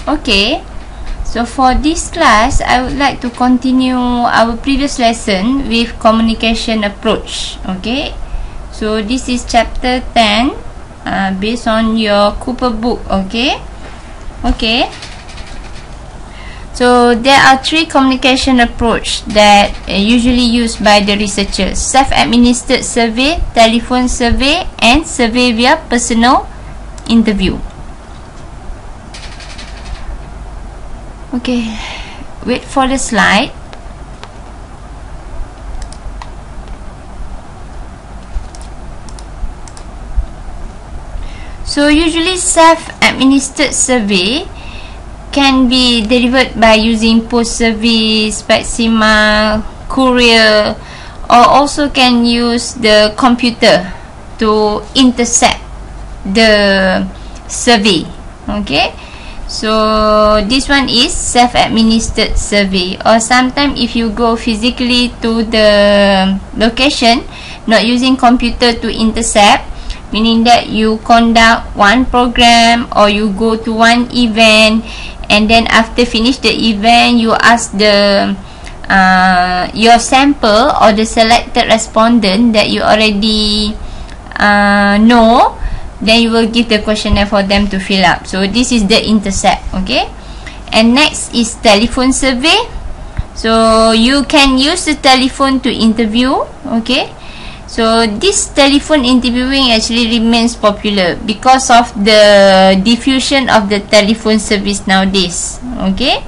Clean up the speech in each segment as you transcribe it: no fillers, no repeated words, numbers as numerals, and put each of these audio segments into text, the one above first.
Okay, so for this class, I would like to continue our previous lesson with communication approach. Okay, so this is chapter 10 based on your Cooper book. Okay. So there are three communication approach that usually used by the researchers: self-administered survey, telephone survey, and survey via personal interview. Okay, wait for the slide. So usually self-administered survey can be delivered by using post service, facsimile, courier, or also can use the computer to intercept the survey. Okay, so this one is self-administered survey, or sometimes if you go physically to the location, not using computer to intercept, meaning that you conduct one program or you go to one event, and then after finish the event, you ask the your sample or the selected respondent that you already know, then you will give the questionnaire for them to fill up. So this is the intercept. Okay, and next is telephone survey. So you can use the telephone to interview. Okay, so this telephone interviewing actually remains popular because of the diffusion of the telephone service nowadays. Okay,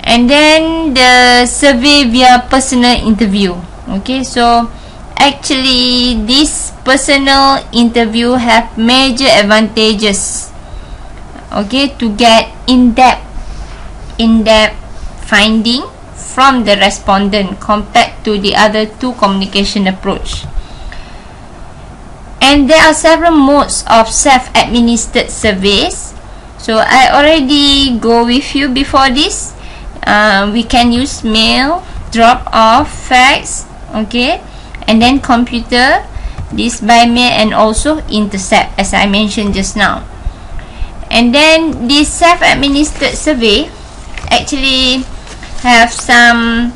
and then the survey via personal interview. Okay, so actually this personal interview have major advantages, okay, to get in-depth finding from the respondent compared to the other two communication approach. And there are several modes of self-administered surveys. So I already go with you before this. We can use mail, drop off, fax, okay, and then computer, this by mail, and also intercept, as I mentioned just now. And then this self-administered survey actually have some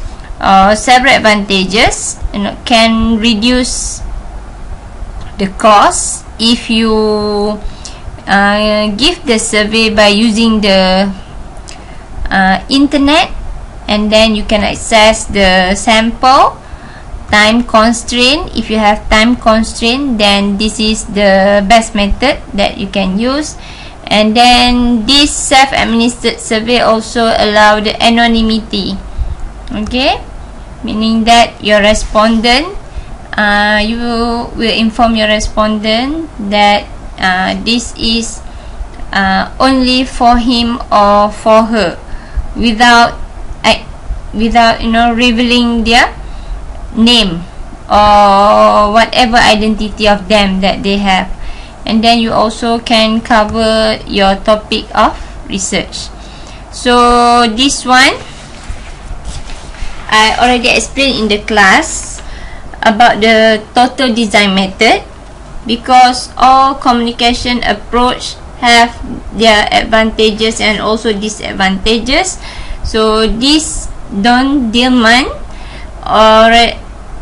several advantages. Can reduce the cost if you give the survey by using the internet, and then you can access the sample. Time constraint, if you have time constraint, then this is the best method that you can use. And then this self-administered survey also allow the anonymity. Okay, meaning that your respondent, you will inform your respondent that this is only for him or for her, without revealing their name or whatever identity of them that they have. And then you also can cover your topic of research. So this one I already explained in the class about the total design method, because all communication approach have their advantages and also disadvantages. So this Don Dillman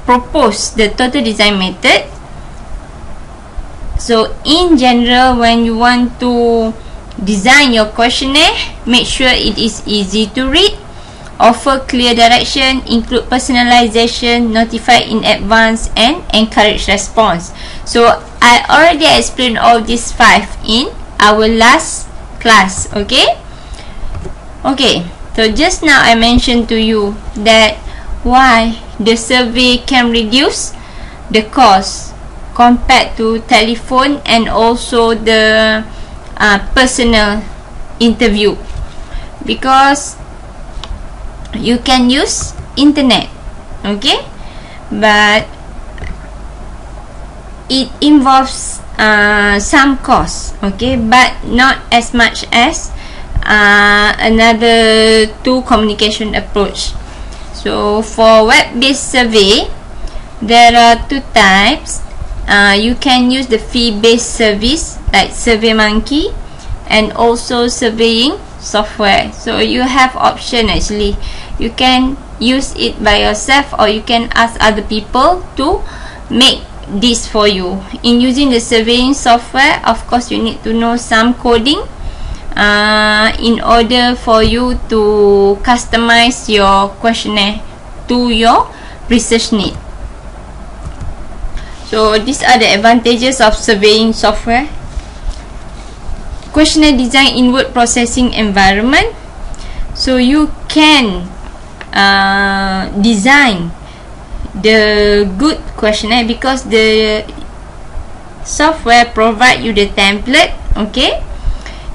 propose the total design method. So in general, when you want to design your questionnaire, make sure it is easy to read, offer clear direction, include personalization, notify in advance, and encourage response. So I already explained all these 5 in our last class. Okay, so just now I mentioned to you that why the survey can reduce the cost compared to telephone and also the personal interview, because you can use internet, okay, but it involves some cost, okay, but not as much as another two communication approach. So for web-based survey, there are 2 types. You can use the fee-based service like SurveyMonkey, and also surveying software. So you have option actually. You can use it by yourself, or you can ask other people to make this for you. In using the surveying software, of course you need to know some coding in order for you to customize your questionnaire to your research need. So these are the advantages of surveying software. Questionnaire design in word processing environment. So you can design the good questionnaire because the software provide you the template, okay,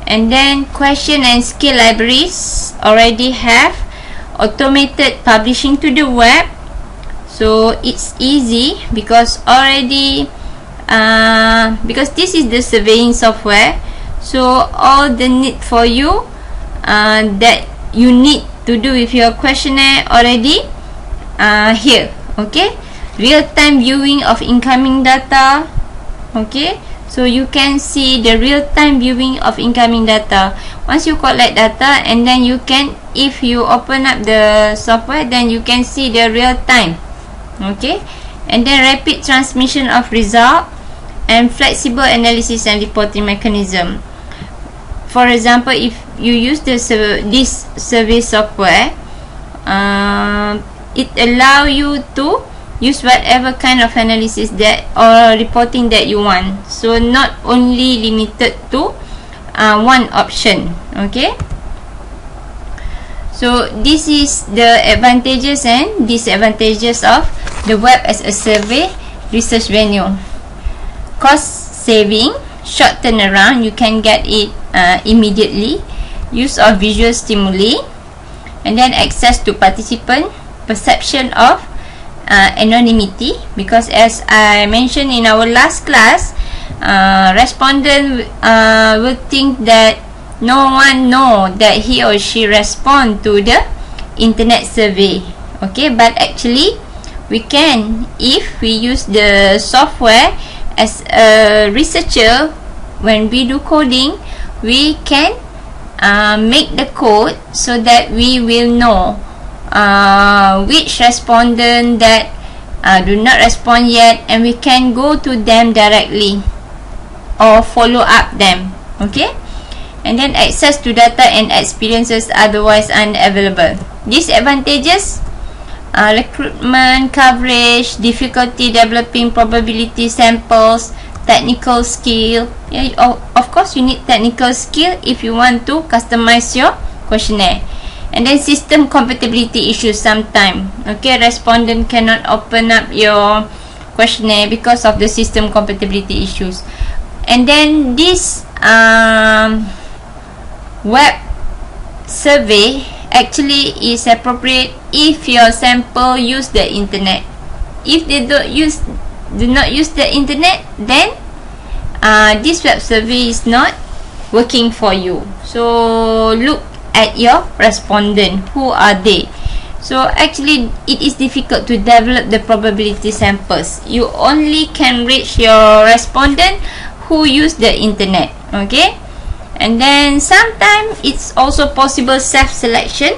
and then question and skill libraries already have automated publishing to the web. So it's easy because already because this is the surveying software, so all the need for you that you need to do with your questionnaire already here, okay. Real-time viewing of incoming data, okay. So you can see the real-time viewing of incoming data. Once you collect data, and then you can, if you open up the software, then you can see the real-time, okay. And then rapid transmission of result and flexible analysis and reporting mechanism. For example, if you use this survey software, it allow you to use whatever kind of analysis that or reporting that you want. So not only limited to one option, okay. So this is the advantages and disadvantages of the web as a survey research venue. Cost saving, short turnaround, you can get it immediately. Use of visual stimuli, and then access to participant, perception of anonymity, because as I mentioned in our last class, respondent will think that no one know that he or she respond to the internet survey, okay. But actually we can, if we use the software as a researcher. When we do coding, we can make the code so that we will know which respondent that do not respond yet, and we can go to them directly or follow up them, okay. And then access to data and experiences otherwise unavailable. Disadvantages: recruitment, coverage, difficulty developing probability samples, technical skill. Yeah, of course you need technical skill if you want to customize your questionnaire. And then system compatibility issues sometime, okay. Respondent cannot open up your questionnaire because of the system compatibility issues. And then this web survey actually is appropriate if your sample use the internet. If they do not use the internet, then this web survey is not working for you. So look at your respondent, who are they. So actually it is difficult to develop the probability samples. You only can reach your respondent who use the internet, okay. And then sometimes it's also possible self-selection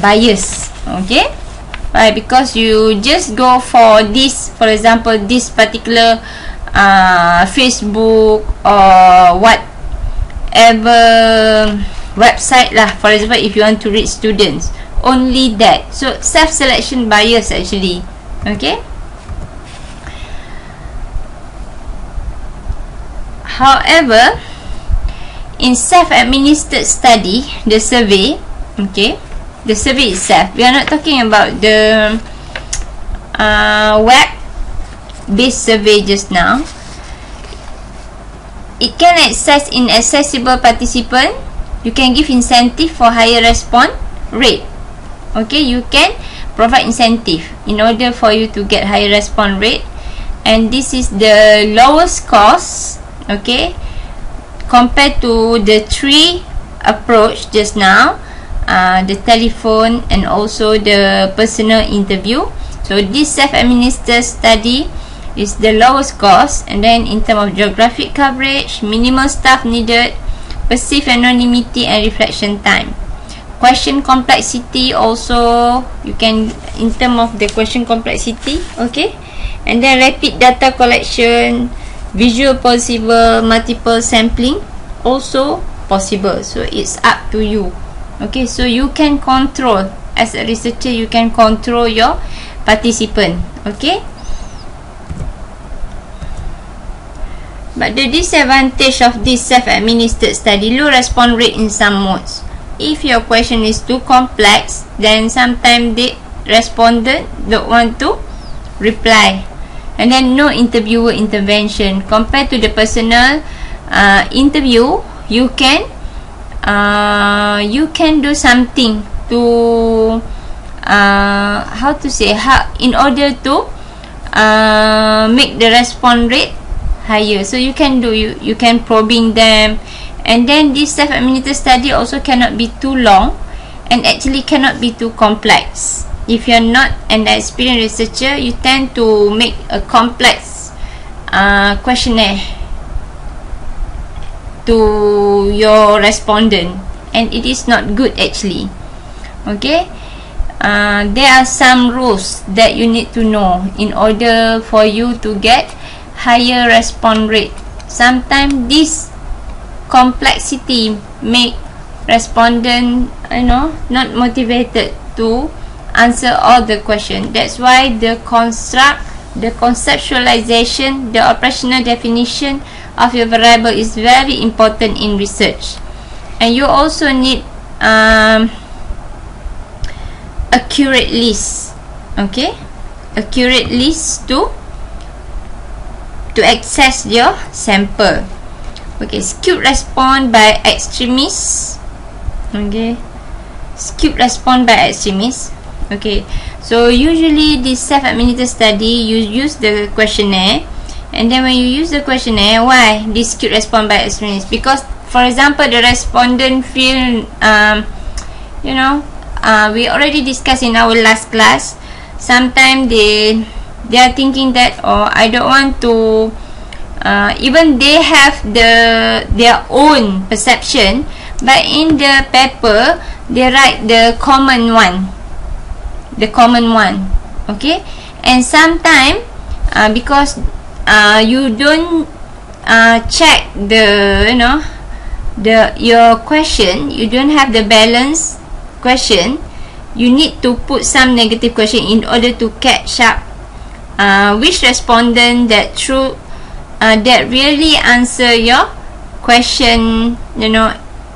bias, okay. Right, because you just go for this, for example, this particular Facebook or whatever website lah. For example, if you want to reach students, only that. So self-selection bias actually, okay. However, in self-administered study, the survey, okay, the survey itself, we are not talking about the web-based survey just now. It can access inaccessible participant. You can give incentive for higher response rate, okay. You can provide incentive in order for you to get higher response rate, and this is the lowest cost, okay, compared to the three approach just now, the telephone and also the personal interview. So this self-administered study is the lowest cost, and then in terms of geographic coverage, minimal staff needed, perceived anonymity and reflection time. Question complexity also, you can, in terms of the question complexity, okay. And then rapid data collection, visual possible, multiple sampling also possible. So it's up to you, okay. So you can control, as a researcher, you can control your participant, okay. But the disadvantage of this self-administered study, low response rate in some modes. If your question is too complex, then sometimes the respondent don't want to reply. And then no interviewer intervention. Compared to the personal interview, you can do something to how to say, in order to make the response rate higher. So you can do, you can probing them. And then this self-administered study also cannot be too long, and actually cannot be too complex. If you're not an experienced researcher, you tend to make a complex questionnaire to your respondent, and it is not good actually, okay. There are some rules that you need to know in order for you to get higher response rate. Sometimes this complexity make respondent, not motivated to answer all the question. That's why the conceptualization, the operational definition of your variable is very important in research. And you also need accurate list, okay, accurate list to access your sample. Okay, skewed response by extremists. Okay, skewed response by extremists. Okay, so usually this self-administered study, you use the questionnaire, and then when you use the questionnaire, why this skewed response by extremists? Because, for example, the respondent feel, we already discussed in our last class. Sometimes they are thinking that, oh, I don't want to. Even they have their own perception, but in the paper they write the common one, okay. And sometimes because you don't check your question, you don't have the balanced question, you need to put some negative question in order to catch up which respondent that that really answer your question,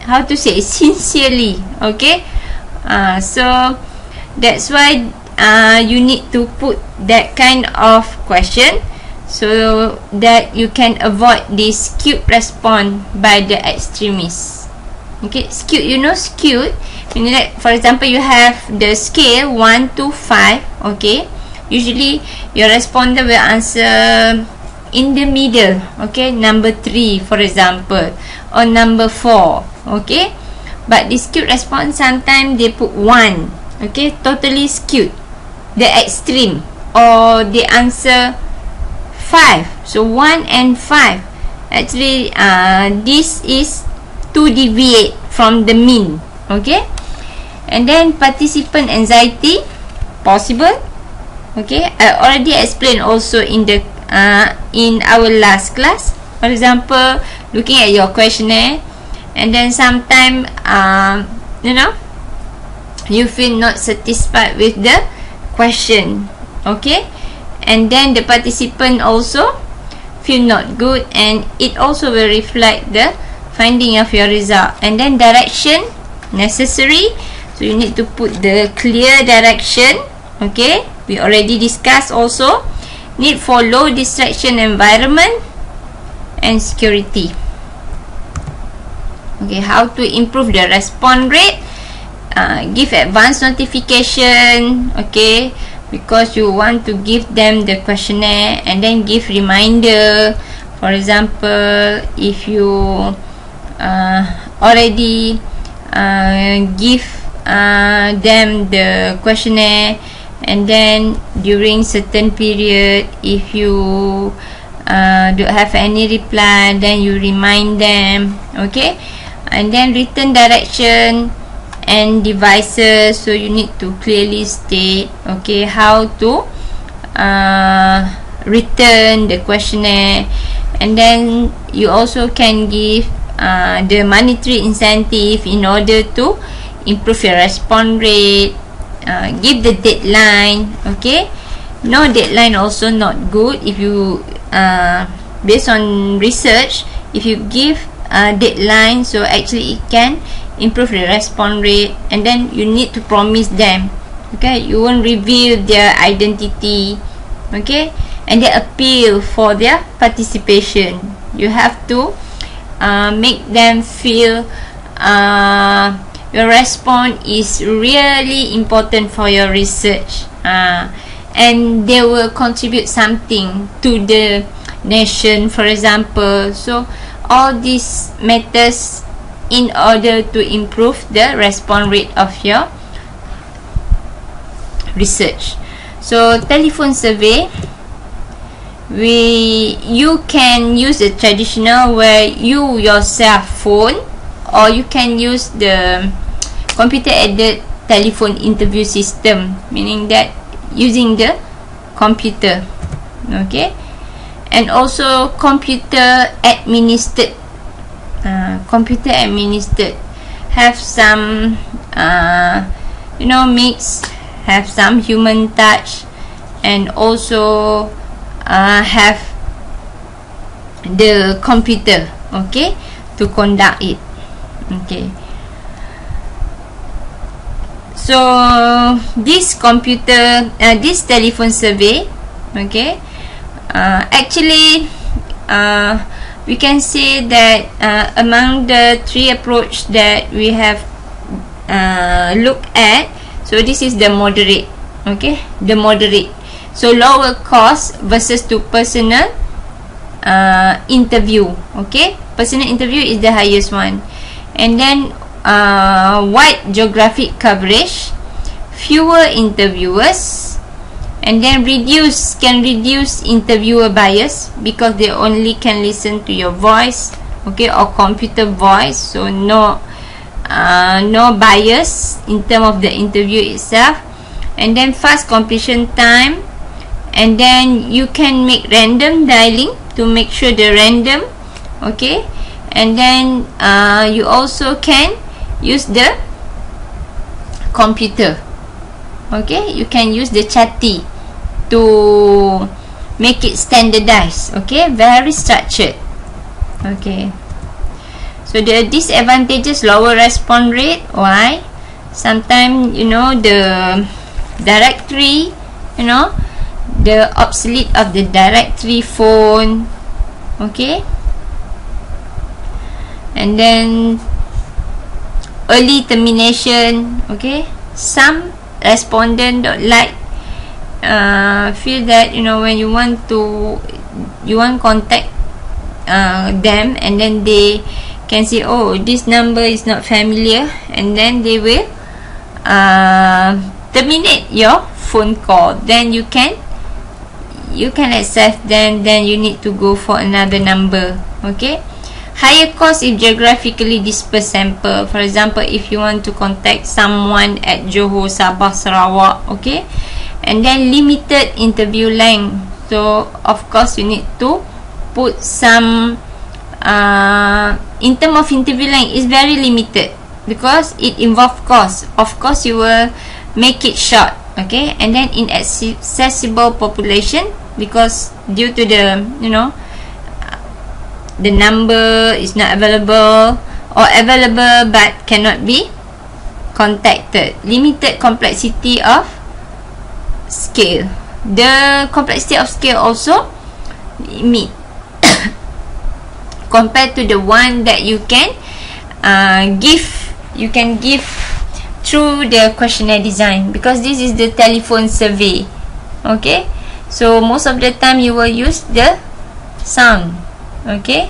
how to say, sincerely, okay. So that's why you need to put that kind of question, so that you can avoid this skewed response by the extremists. Okay, skewed, skewed, like, for example, you have the scale 1 to 5, okay. Usually your respondent will answer in the middle, okay, number 3 for example, or number 4, okay. But the skewed response, sometimes they put 1, okay, totally skewed, the extreme, or they answer 5. So 1 and 5, actually this is to deviate from the mean, okay. And then participant anxiety, possible, okay. I already explained also in the in our last class. For example, looking at your questionnaire, and then sometimes you feel not satisfied with the question, okay. And then the participant also feel not good, and it also will reflect the finding of your result. And then direction necessary, so you need to put the clear direction, okay. We already discussed also. Need for low distraction environment and security. Okay, how to improve the response rate? Give advance notification, okay, because you want to give them the questionnaire, and then give reminder. For example, if you already give them the questionnaire, and then during certain period, if you don't have any reply, then you remind them, okay. and then written direction and devices. So you need to clearly state, okay, how to return the questionnaire. And then you also can give the monetary incentive in order to improve your response rate. Give the deadline, okay. No deadline also not good. If you based on research, if you give a deadline, so actually it can improve the response rate. And then you need to promise them, okay, you won't reveal their identity, okay, and they appeal for their participation. You have to make them feel your response is really important for your research, and they will contribute something to the nation, for example. So all these matters in order to improve the response rate of your research. So telephone survey, you can use the traditional where you yourself phone, or you can use the computer aided telephone interview system, meaning that using the computer, okay. And also computer administered have some have some human touch, and also have the computer, okay, to conduct it, okay. So this telephone survey, okay, actually we can say that among the three approach that we have looked at, so this is the moderate, okay, the moderate. So lower cost versus to personal interview, okay. Personal interview is the highest one. And then wide geographic coverage, fewer interviewers, and then can reduce interviewer bias, because they only can listen to your voice, okay, or computer voice. So no bias in terms of the interview itself. And then fast completion time, and then you can make random dialing to make sure the random, okay. And then you also can use the computer, okay. You can use the chpt to make it standardized, okay, very structured, okay. So the disadvantages, lower response rate. Why? Sometimes the directory, the obsolete of the directory phone, okay. And then early termination, okay. Some respondent don't like, feel that when you want contact them, and then they can say, oh, this number is not familiar, and then they will terminate your phone call. Then you can accept them, then you need to go for another number, okay. Higher cost if geographically dispersed sample. For example, if you want to contact someone at Johor, Sabah, Sarawak, okay, and then limited interview length. So of course you need to put some in terms of interview length is very limited, because it involves cost. Of course you will make it short, okay. And then inaccessible population, because due to the the number is not available, or available but cannot be contacted. Limited complexity of scale. The complexity of scale also limit compared to the one that you can give through the questionnaire design, because this is the telephone survey, okay. So most of the time you will use the sound, okay.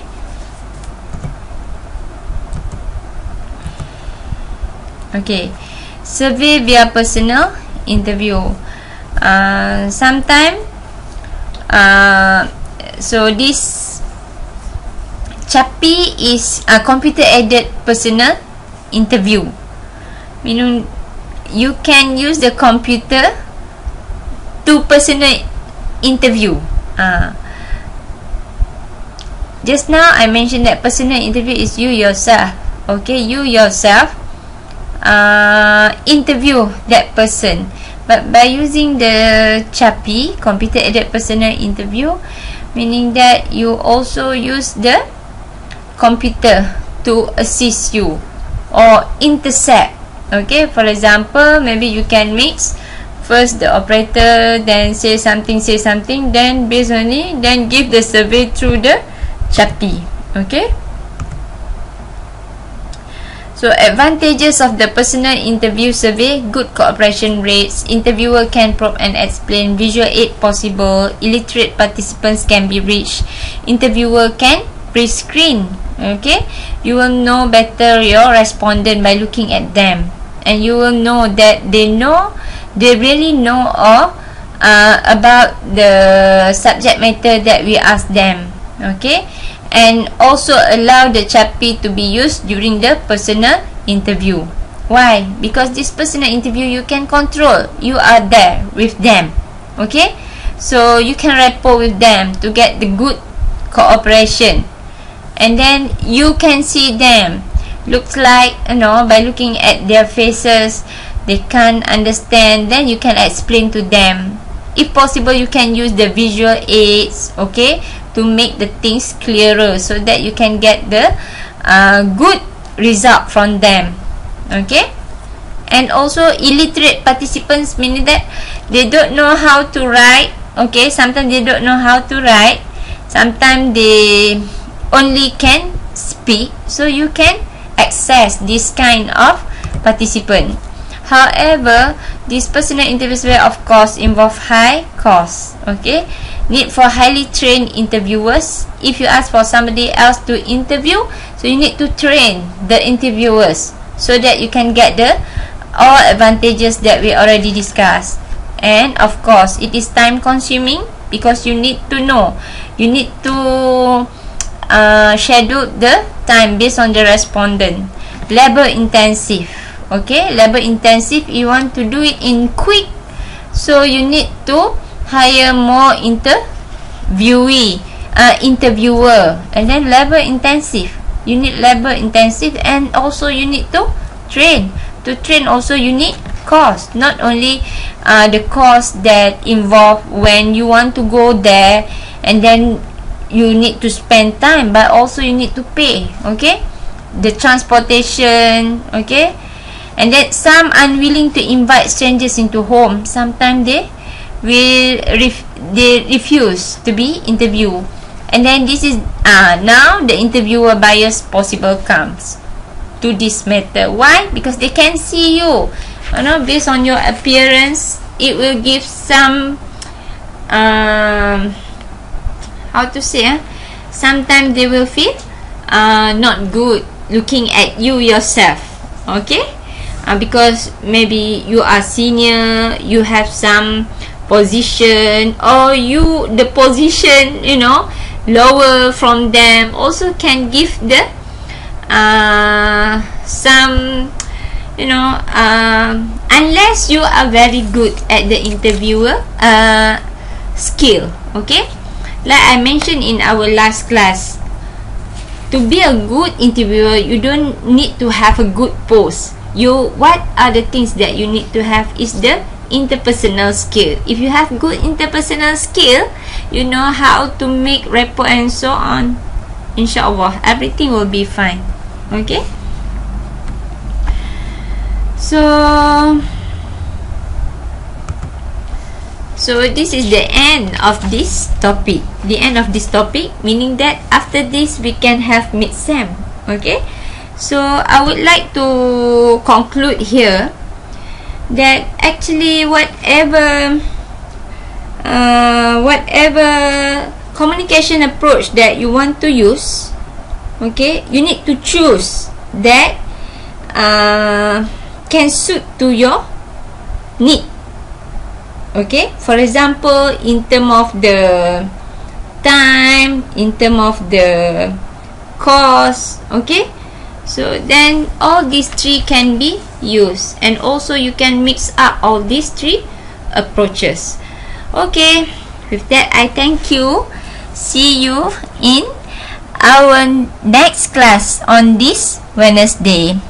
Okay, survey via personal interview. Sometime so this CHP is a computer aided personal interview, meaning you can use the computer to personal interview. Just now I mentioned that personal interview is you yourself. Okay, you yourself interview that person, but by using the CHP, computer aided personal interview, meaning that you also use the computer to assist you or intercept. Okay, for example, maybe you can mix first the operator, then say something, then based on it, then give the survey through the CHP. Okay, so advantages of the personal interview survey: good cooperation rates, interviewer can probe and explain, visual aid possible, illiterate participants can be reached, interviewer can pre-screen. Okay, you will know better your respondent by looking at them, and you will know that they really know about the subject matter that we ask them. Okay, and also allow the CHP to be used during the personal interview. Why? Because this personal interview you can control, you are there with them. Okay, so you can rapport with them to get the good cooperation, and then you can see them. Looks like, by looking at their faces, they can't understand, then you can explain to them. If possible, you can use the visual aids, okay, to make the things clearer, so that you can get the good result from them. Okay, and also illiterate participants, meaning that they don't know how to write. Okay, sometimes they don't know how to write, sometimes they only can speak, so you can access this kind of participant. However, this personal interview survey of course involve high cost. Okay, need for highly trained interviewers. If you ask for somebody else to interview, so you need to train the interviewers so that you can get the all advantages that we already discussed. And of course, it is time consuming because you need to know, you need to schedule the time based on the respondent. Labor intensive. Okay, labor intensive, you want to do it in quick, so you need to hire more interviewer, and then labor intensive, you need labor intensive, and also you need to train. To train also you need cost, not only the cost that involve when you want to go there, and then you need to spend time, but also you need to pay. Okay, the transportation. Okay, and then some unwilling to invite strangers into home, sometimes they refuse to be interviewed, and then this is now the interviewer bias possible comes to this matter. Why? Because they can see you, based on your appearance. It will give some how to say, sometimes they will feel not good looking at you yourself. Okay, because maybe you are senior, you have some position, or the position lower from them, also can give the some unless you are very good at the interviewer skill. Okay, like I mentioned in our last class, to be a good interviewer, you don't need to have a good pose. What are the things that you need to have is the interpersonal skill. If you have good interpersonal skill, you know how to make rapport and so on, inshallah everything will be fine. Okay, so this is the end of this topic. The end of this topic, meaning that after this we can have mid-sem. Okay, so I would like to conclude here that actually whatever communication approach that you want to use, okay, you need to choose that can suit to your need. Okay, for example, in term of the time, in term of the cost. Okay, so then all these three can be used, and also you can mix up all these three approaches. Okay, with that I thank you. See you in our next class on this Wednesday.